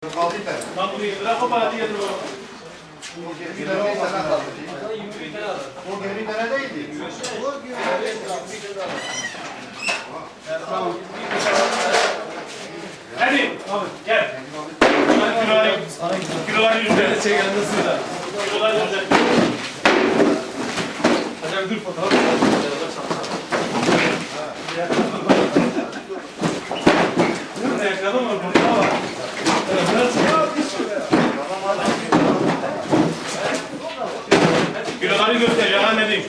Altı tane. Tam buraya bırak o bana diye dur. O 20 tane sana kaldı. O 20 tane değildi. Tamam. Hadi abi gel. Kilolar yüzde. Kilolar yüzde. Hocam dur fotoğraf. Ne yakalım mı? Kiloları göster ya ne diyeyim?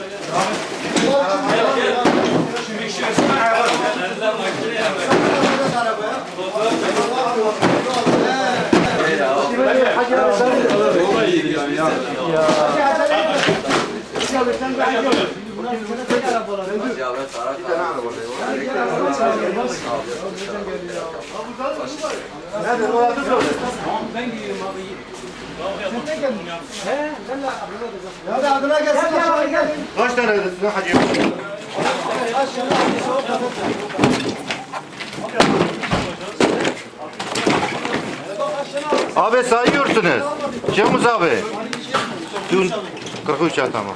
Şimdi işin ayarlar. Kaç tane ödüsün hacı? Abi sayıyorsunuz. Cemuz abi. Dün 43 ya tamam.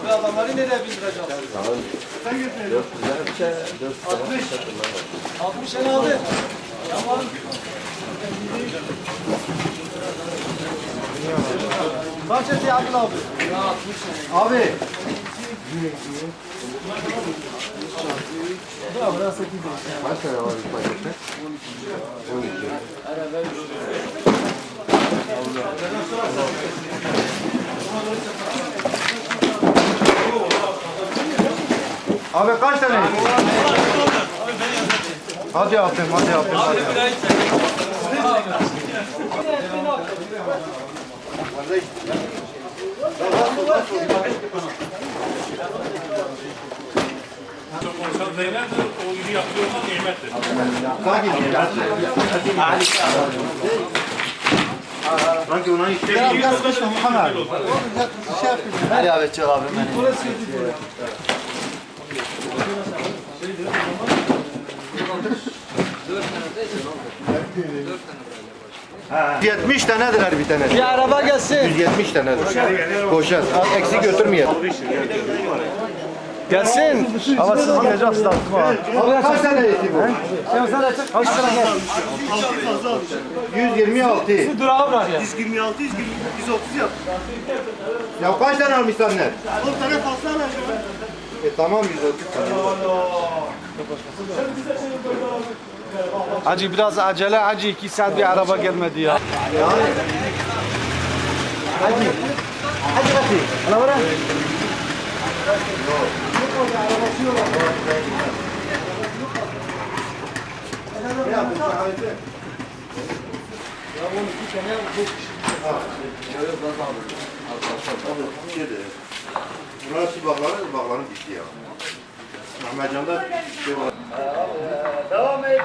Abi adamları nereye bindireceğiz? Sen götürüyorsun. 60 tane aldı. Tamam. Kaç eti aldın abi? Abi. Kaç tane var bir pakette? 12. Abi kaç tane? Hadi yapayım, hadi yapayım. Çok Zeynep o gibi yapıyor olmak nimettir. Sanki ona işte Hadi abi çık abi beni. 70 tanedir bir tane. Bir araba gelsin. 170 tanedir. Poşet. Eksik götürmeyelim. Gelsin. Ama siz gideceksiniz artık abi. Abi kaç tane eti bu? Sen sana çık. Kaç tane gel. 126. Durağı bırak ya. 126, 130 yap. Ya kaç tane almışlar ne? 10 tane fazla alacağım. Tamam 130 tane. Hacı biraz acele hacı 2 saat bir araba gelmedi ya. Hacı. Hacı hacı. Ana bırak. Burası bağların bitti ya. Mehmetcan'da şey var. Devam et.